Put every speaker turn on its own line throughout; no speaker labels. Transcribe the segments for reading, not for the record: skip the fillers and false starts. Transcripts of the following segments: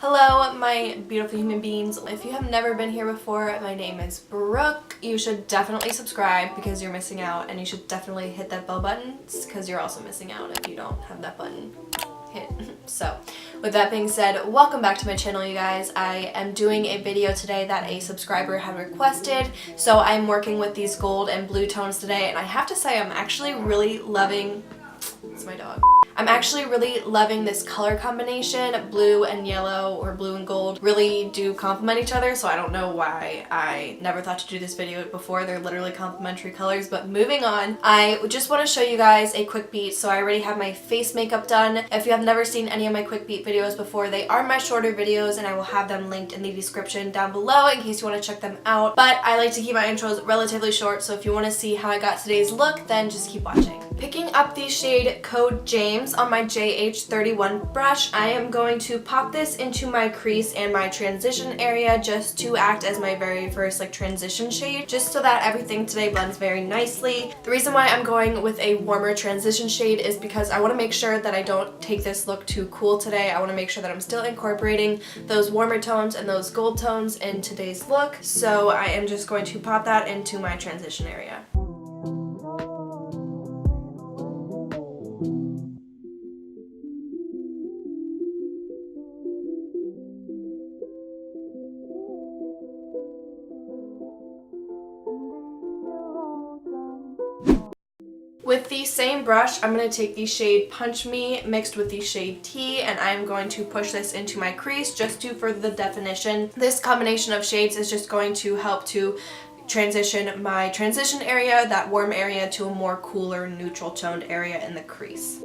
Hello, my beautiful human beings. If you have never been here before, my name is Brooke. You should definitely subscribe because you're missing out, and you should definitely hit that bell button because you're also missing out if you don't have that button hit. So, with that being said, welcome back to my channel, you guys. I am doing a video today that a subscriber had requested, so I'm working with these gold and blue tones today, and I have to say I'm actually really loving... It's my dog. I'm actually really loving this color combination. Blue and yellow, or blue and gold, really do complement each other, so I don't know why I never thought to do this video before. They're literally complementary colors. But moving on, I just want to show you guys a quick beat. So I already have my face makeup done. If you have never seen any of my quick beat videos before, they are my shorter videos, and I will have them linked in the description down below in case you want to check them out. But I like to keep my intros relatively short, so if you want to see how I got today's look, then just keep watching. Picking up the shade Code James on my JH31 brush, I am going to pop this into my crease and my transition area just to act as my very first transition shade, just so that everything today blends very nicely. The reason why I'm going with a warmer transition shade is because I want to make sure that I don't take this look too cool today. I want to make sure that I'm still incorporating those warmer tones and those gold tones in today's look. So I am just going to pop that into my transition area. With the same brush, I'm going to take the shade Punch Me mixed with the shade T, and I'm going to push this into my crease just to further the definition. This combination of shades is just going to help to transition my transition area, that warm area, to a more cooler, neutral toned area in the crease.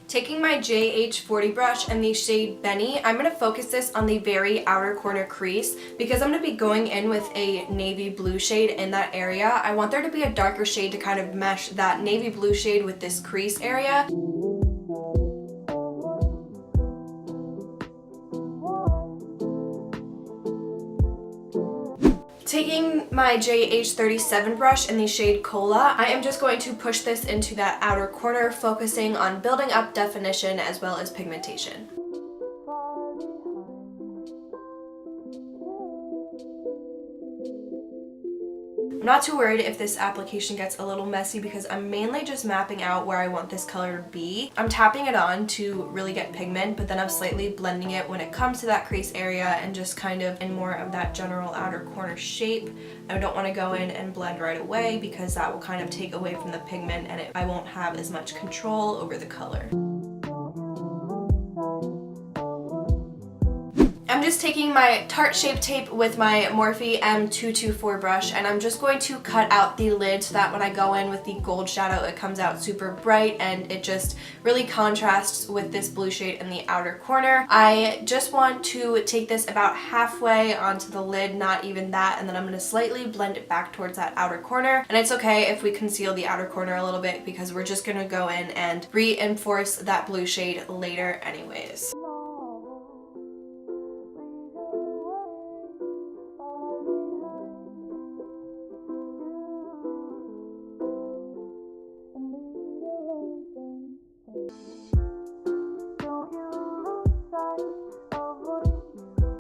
Taking my JH40 brush and the shade Benny, I'm going to focus this on the very outer corner crease because I'm going to be going in with a navy blue shade in that area. I want there to be a darker shade to kind of mesh that navy blue shade with this crease area. Taking my JH37 brush in the shade Cola, I am just going to push this into that outer corner, focusing on building up definition as well as pigmentation. I'm not too worried if this application gets a little messy because I'm mainly just mapping out where I want this color to be. I'm tapping it on to really get pigment, but then I'm slightly blending it when it comes to that crease area and just kind of in more of that general outer corner shape. I don't want to go in and blend right away because that will kind of take away from the pigment and I won't have as much control over the color. I'm just taking my Tarte Shape Tape with my Morphe M224 brush, and I'm just going to cut out the lid so that when I go in with the gold shadow it comes out super bright and it just really contrasts with this blue shade in the outer corner. I just want to take this about halfway onto the lid, not even that, and then I'm going to slightly blend it back towards that outer corner. And it's okay if we conceal the outer corner a little bit because we're just going to go in and reinforce that blue shade later anyways.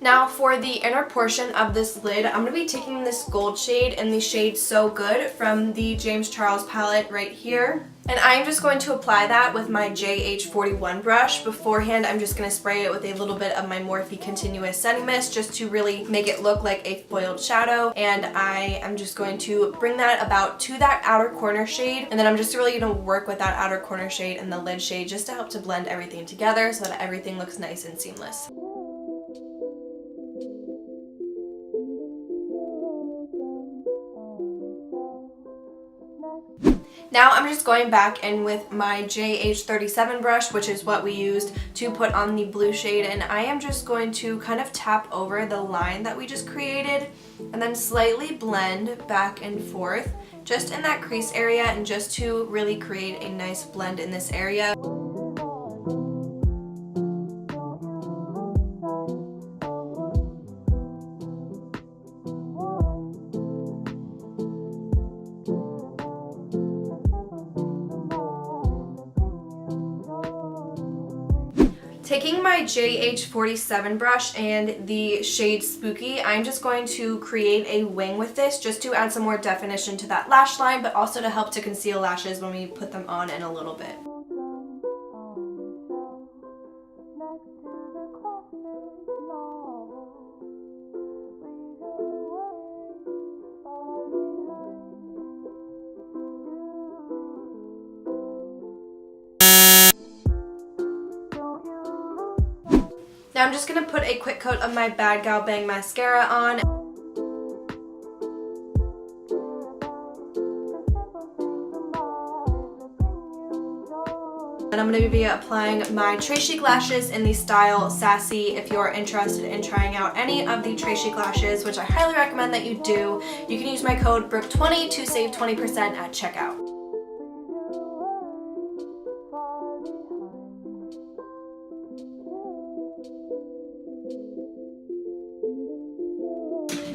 Now for the inner portion of this lid, I'm going to be taking this gold shade in the shade So Good from the James Charles palette right here. And I'm just going to apply that with my JH41 brush. Beforehand, I'm just going to spray it with a little bit of my Morphe Continuous Setting Mist just to really make it look like a foiled shadow. And I am just going to bring that about to that outer corner shade. And then I'm just really going to work with that outer corner shade and the lid shade just to help to blend everything together so that everything looks nice and seamless. Now I'm just going back in with my JH37 brush, which is what we used to put on the blue shade, and I am just going to kind of tap over the line that we just created and then slightly blend back and forth just in that crease area, and just to really create a nice blend in this area. Taking my JH47 brush and the shade Spooky, I'm just going to create a wing with this just to add some more definition to that lash line, but also to help to conceal lashes when we put them on in a little bit. Now I'm just going to put a quick coat of my Bad Gal Bang mascara on. And I'm going to be applying my Trace Chic lashes in the style Sassy. If you're interested in trying out any of the Trace Chic lashes, which I highly recommend that you do, you can use my code BROOK20 to save 20% at checkout.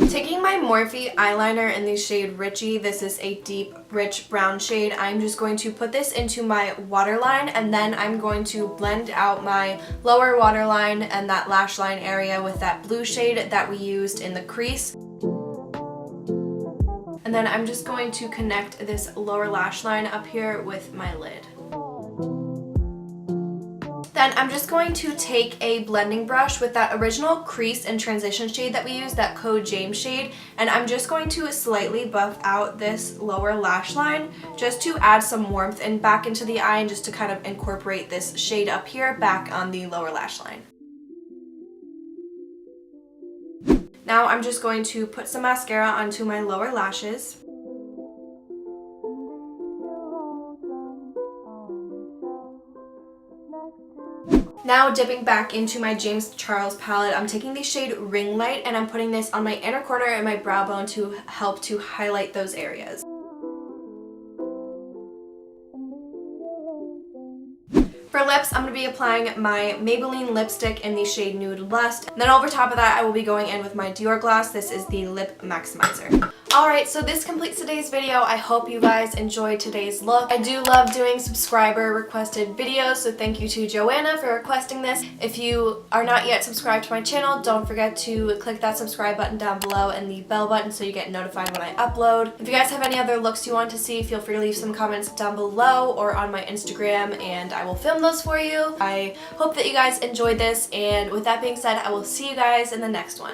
Taking my Morphe eyeliner in the shade Richie, this is a deep, rich brown shade, I'm just going to put this into my waterline, and then I'm going to blend out my lower waterline and that lash line area with that blue shade that we used in the crease. And then I'm just going to connect this lower lash line up here with my lid. Then I'm just going to take a blending brush with that original crease and transition shade that we used, that Code James shade, and I'm just going to slightly buff out this lower lash line just to add some warmth and back into the eye and just to kind of incorporate this shade up here back on the lower lash line. Now I'm just going to put some mascara onto my lower lashes. Now dipping back into my James Charles palette, I'm taking the shade Ring Light and I'm putting this on my inner corner and my brow bone to help to highlight those areas. For lips, I'm going to be applying my Maybelline lipstick in the shade Nude Lust. And then over top of that, I will be going in with my Dior gloss. This is the Lip Maximizer. Alright, so this completes today's video. I hope you guys enjoyed today's look. I do love doing subscriber requested videos, so thank you to Joanna for requesting this. If you are not yet subscribed to my channel, don't forget to click that subscribe button down below and the bell button so you get notified when I upload. If you guys have any other looks you want to see, feel free to leave some comments down below or on my Instagram and I will film those for you. I hope that you guys enjoyed this, and with that being said, I will see you guys in the next one.